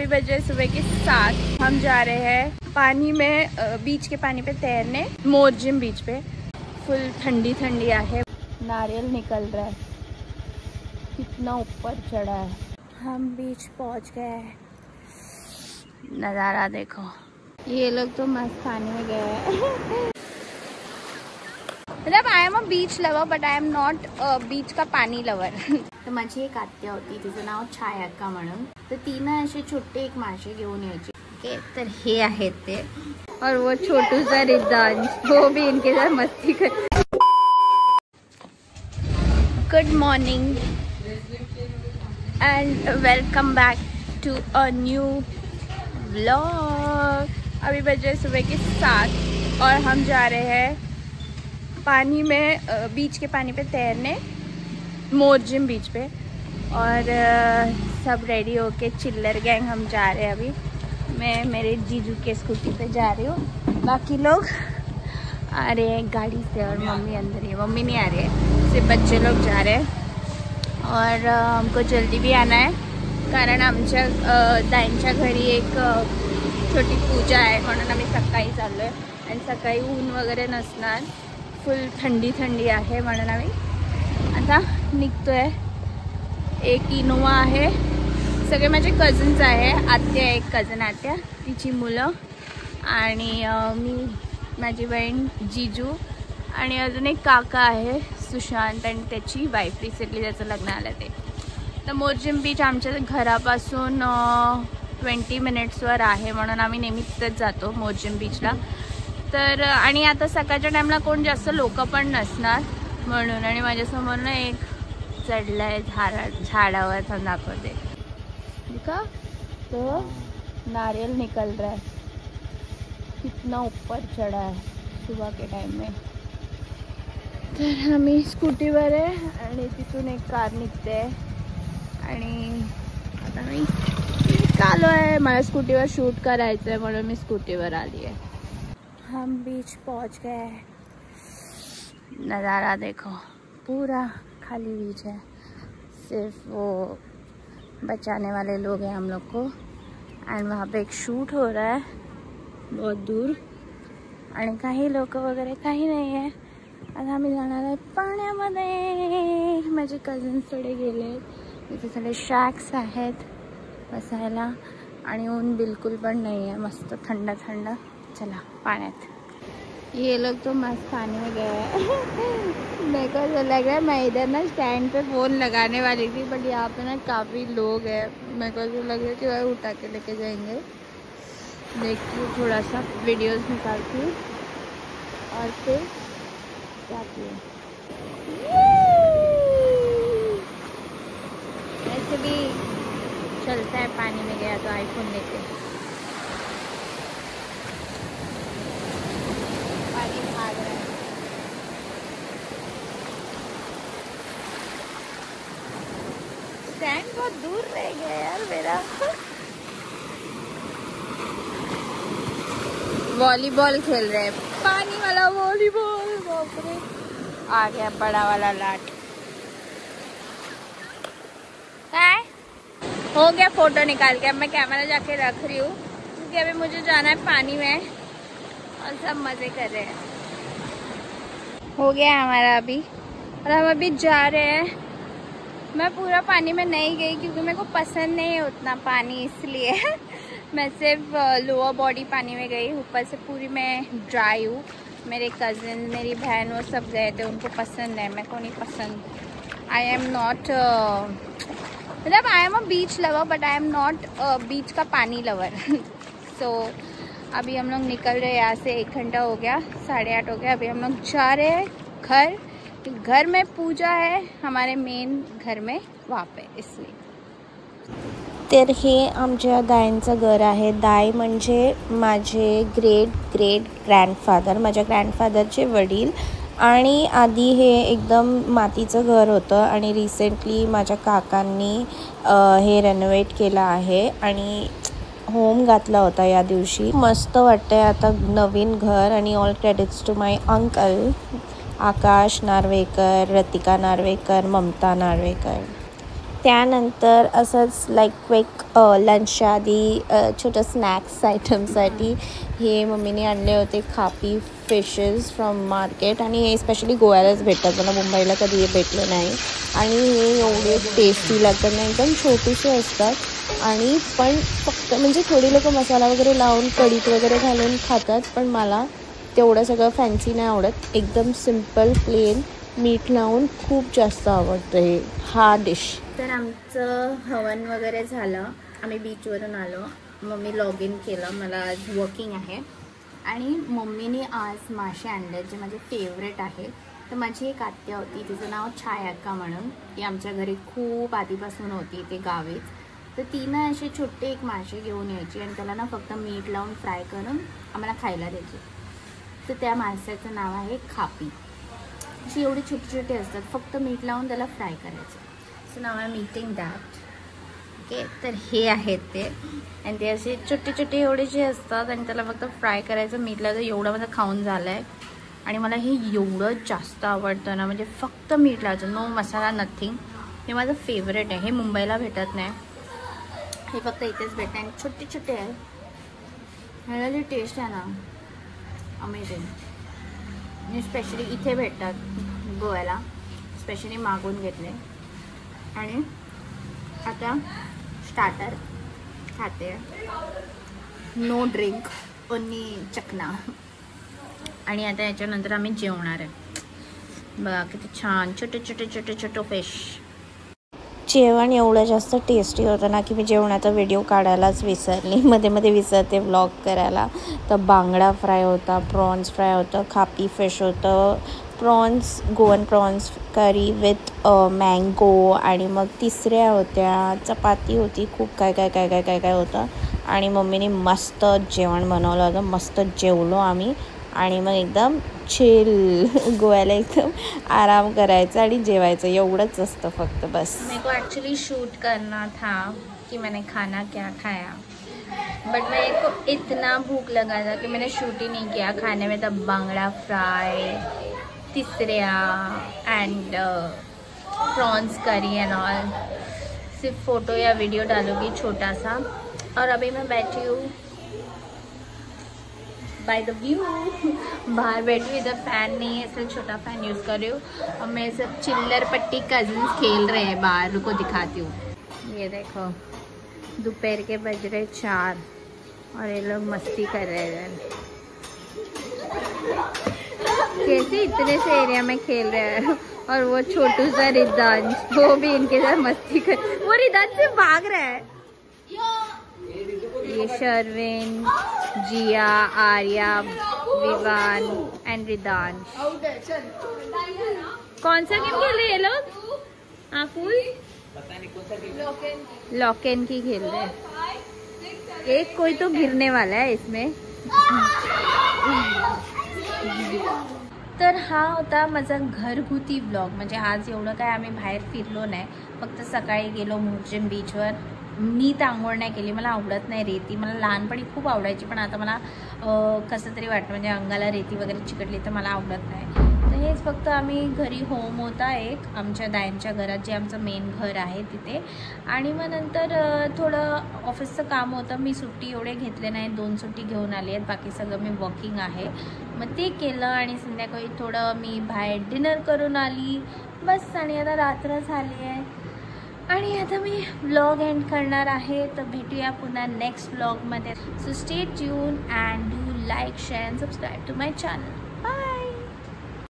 अभी बजे सुबह के 7। हम जा रहे हैं पानी में, बीच के पानी पे तैरने, मोरजिम बीच पे। फुल ठंडी ठंडी है, नारियल निकल रहा है, कितना ऊपर चढ़ा है। हम बीच पहुंच गए हैं, नज़ारा देखो। ये लोग तो मस्त पानी में गए हैं। मतलब I am a beach lover but I am not beach का पाणी लवर. तर माझी एक आत्या होती, तिचं नाव छायाक्का म्हणून. तर तिनं असे छोटे एक मासे घेऊन यायचे. ओके, तर हे आहेत ते. और वो छोटू सा रिद्धांश, वो भी इनके साथ मस्ती कर. Good morning and welcome back to a new vlog. अभी बजे सुबह के 7 और हम जा रहे हैं पानी में, बीच के पानी पे तैरने, मोरजिम बीच पे. और सब रेडी होके चिल्लर गैंग हम जा रहे हैं. अभी मैं मेरे जीजू के स्कूटी पे जा रही हूँ, बाकी लोग आ रहे हैं गाड़ी से और मम्मी अंदर है. मम्मी नहीं आ रही है, सिर्फ बच्चे लोग जा रहे हैं. और हमको जल्दी भी आना है कारण आमच्या दाईंच्या घरी एक छोटी पूजा आहे, म्हणून आम्ही सकाळी चाललो आहे. आणि सकाळी ऊन वगैरे नसणार, फुल ठंडी थंडी आहे, म्हणून आम्ही आता निघतोय. एक इनोवा आहे, सगळे माझे कझन्स आहे. आत्या, एक कझन आत्या, तिची मुलं आणि मी, माझी बहीण, जीजू आणि अजून एक काका आहे सुशांत आणि त्याची वाईफ. रिसेंटली त्याचं लग्न आलं ते. तर मोरजिम बीच आमच्या घरापासून 20 मिनिट्सवर आहे, म्हणून आम्ही नेहमी तिथेच जातो मोरजिम बीचला. तर आणि आता सकाळच्या टाईमला कोण जास्त लोक पण नसणार म्हणून. आणि माझ्यासमोर ना एक चढलाय झाडावर, थांब दाखवते देखा, तो नारियल निकल रहा है, कितना ऊपर चढ़ा है सुबह के टाइम में. तर आम्ही स्कूटीवर आहे आणि तिथून एक कार निघते आणि आता मी आलो आहे. मला स्कूटीवर शूट करायचं आहे म्हणून मी स्कूटीवर आली आहे. हम बीच पहुंच गए हैं, नज़ारा देखो, पूरा खाली बीच है. सिर्फ वो बचाने वाले लोग हैं हम लोग को. एंड वहाँ पे एक शूट हो रहा है बहुत दूर आणि काही लोक वगैरे काही नाही आहे. आता आम्ही जाणार आहे पाण्यामध्ये. माझे कझन्स थोडे गेले, इथे थोडे शॅक्स आहेत बसायला आणि ऊन बिलकुल पण नाही है, मस्त थंड थंड. चला पाण्यात. ये लोग तो मस्त पानी में गए हैं. मेरे को तो लग रहा है मैं इधर ना स्टैंड पे फ़ोन लगाने वाली थी, बट यहाँ पे ना काफ़ी लोग हैं. मेरे को तो लग रहा है कि वह उठा के लेके जाएंगे. देखती हूँ, थोड़ा सा वीडियोस निकालती हूँ और फिर जाती हूँ. ऐसे भी चलता है, पानी में गया तो आईफोन लेके. पानी भाग रहा है. स्टैंड बहुत दूर रह गया यार मेरा. वॉलीबॉल खेल रहे हैं, पानी वाला वॉलीबॉल. बाप रे, आ गया बड़ा वाला लाट. हो गया फोटो निकाल के. अब मैं कैमरा जाके रख रही हूँ क्योंकि अभी मुझे जाना है पानी में और सब मज़े कर रहे हैं. हो गया हमारा अभी, और हम अभी जा रहे हैं. मैं पूरा पानी में नहीं गई क्योंकि मेरे को पसंद नहीं है उतना पानी, इसलिए मैं सिर्फ लोअर बॉडी पानी में गई. ऊपर से पूरी मैं ड्राई हूँ. मेरे कज़न, मेरी बहन, वो सब गए थे, उनको पसंद है, मेरे को नहीं पसंद. आई एम नॉट, मतलब I am a beach lover but I am not beach का पानी लवर. सो अभी हम लोग निकल रहे हैं यहाँ से. 1 घंटा हो गया, 8:30 हो गया. अभी हम लोग जा रहे हैं घर. घर में पूजा है हमारे मेन घर में, वहाँ पे, इसलिए. तर हे आमच्या दाईंचं घर आहे. दाई म्हणजे माझे ग्रेट ग्रँडफादर, माझ्या ग्रँडफादरचे वडील. आणि आधी हे एकदम मातीचं घर होतं आणि रिसेंटली माझ्या काकांनी हे रेनोवेट केलं आहे आणि होम घातला होता या दिवशी. मस्त वाटतंय आता नवीन घर. आणि all credits to my uncle Akash Narvekar, Ratika Narvekar, Mamta Narvekar. त्यानंतर असंच लाईक क्विक लंचच्या आधी छोटं स्नॅक्स आयटमसाठी हे मम्मीने आणले होते खापी फिशेस फ्रॉम मार्केट. आणि हे स्पेशली गोव्यालाच भेटतात, मला मुंबईला कधी हे भेटलं नाही. आणि हे एवढे टेस्टी लागतात ना, एकदम छोटेसे असतात आणि पण फक्त म्हणजे थोडी लोक मसाला वगैरे लावून कढीत वगैरे घालून खातात, पण मला तेवढं सगळं फॅन्सी नाही आवडत. एकदम सिम्पल प्लेन मीठ लावून खूप जास्त आवडतं हे हा डिश. तर आमचं हवन वगैरे झालं, आम्ही बीचवरून आलो. मम्मी लॉग इन केलं, मला आज वर्किंग आहे. आणि मम्मीने आज मासे आणले जे माझे फेवरेट आहे. तर माझी एक आत्या होती, तिचं नाव छायाक्का म्हणून, ती आमच्या घरी खूप आधीपासून होती, ते गावीच. तर ती ना असे छोटे एक मासे घेऊन यायची आणि त्याला ना फक्त मीठ लावून फ्राय करून आम्हाला खायला द्यायची. तर त्या माशाचं नाव आहे खापी. अशी एवढी छोटी छोटी असतात, फक्त मीठ लावून त्याला फ्राय करायचं. सो नाव I am eating that. Okay, तर हे आहेत ते. आणि ते असे छोटे छोटे एवढेसे असतात आणि त्याला फक्त फ्राय करायचं मीठ लावतं. एवढं माझं खाऊन झालं आहे आणि मला हे एवढं जास्त आवडतं ना, म्हणजे फक्त मीठ लावायचं, नो मसाला, नथिंग. हे माझं फेवरेट आहे. हे मुंबईला भेटत नाही, हे फक्त इथेच भेटतं आणि छोटे छोटे आहे. ह्याला जी टेस्ट आहे ना, अमेझिंग. आणि स्पेशली इथे भेटतात गोव्याला, स्पेशली मागवून घेतले. आणि आता स्टार्टर खाते, नो ड्रिंक, ओन्ली चकना. आणि आता याच्यानंतर आम्ही जेवणार आहे. बघा किती छान छोटे छोटे छोटे छोटे फिश. जेवण एवढं जास्त टेस्टी होतं ना की मी जेवणाचा व्हिडिओ काढायलाच विसरली, मध्ये मध्ये विसरते व्लॉग करायला. तर बांगडा फ्राय होता, प्रॉन्स फ्राय होतं, खापी फिश होतं, प्रॉन्स गोवन प्रॉन्स करी विथ मँगो. आणि मग तिसऱ्या होत्या चपाती होती, खूप काय काय काय काय काय काय होतं. आणि मम्मीने मस्त जेवण बनवलं होतं, मस्त जेवलो आम्ही. आणि मग एकदम चिल गोव्याला एकदम आराम करायचा आणि जेवायचं, एवढंच असतं फक्त बस. मेरे को एक्चुअली शूट करना था कि मैंने खाना क्या खाया, बट मेरे को इतना भूख लगा था कि मैंने शूट ही नहीं किया खाने में. तब बांगड़ा फ्राई, तिसरिया एंड प्रॉन्स करी एंड ऑल. सिर्फ फ़ोटो या वीडियो डालूंगी छोटा सा. और अभी मैं बैठी हूँ बाय द व्यू, बाहर बैठी हुई. इधर फैन नहीं है इसलिए छोटा फैन यूज़ कर रही हूँ. और मैं सब चिल्लर पट्टी कजिन्स खेल रहे हैं बाहर, रुको दिखाती हूँ. ये देखो दोपहर के बज रहे 4 और ये लोग मस्ती कर रहे हैं. कैसे इतने से एरिया में खेल रहे हैं. और वो छोटू सा रिदांश, वो भी इनके साथ मस्ती कर, वो रिदांश से भाग रहा है. ये शर्विन, जिया, आर्या, विवान एंड रिदांश. कौन सा गेम खेल रहे हैं ये लोग? फूल लॉक-इन की खेल रहे हैं. एक कोई तो गिरने वाला है इसमें. तर हा होता माझा घरगुती व्लॉग. म्हणजे आज एवढं काय आम्ही बाहेर फिरलो नाही, फक्त सकाळी गेलो मोर्जिम बीचवर. मी तर आंघोळ नाही केली, मला आवडत नाही रेती. मला लहानपणी खूप आवडायची, पण आता मला कसं तरी वाटतं, म्हणजे अंगाला रेती वगैरे चिकटली तर मला आवडत नाही. तर हेच फक्त आम्ही घरी होम होता एक आमच्या दायांच्या घरात, जे आमचं मेन घर आहे तिथे. आणि मग नंतर थोडं ऑफिसचं काम होतं, मी सुट्टी एवढे घेतले नाही, 2 सुट्टी घेऊन आली आहेत, बाकी सगळं मी वर्किंग आहे. मग ते केलं आणि संध्याकाळी थोडं मी बाहेर डिनर करून आली बस. आणि आता रात्र झाली आहे आणि आता मी व्लॉग एंड करणार आहे. तर भेटूया पुन्हा नेक्स्ट व्लॉगमध्ये. So stay tuned and do like, share and subscribe to my channel. Bye.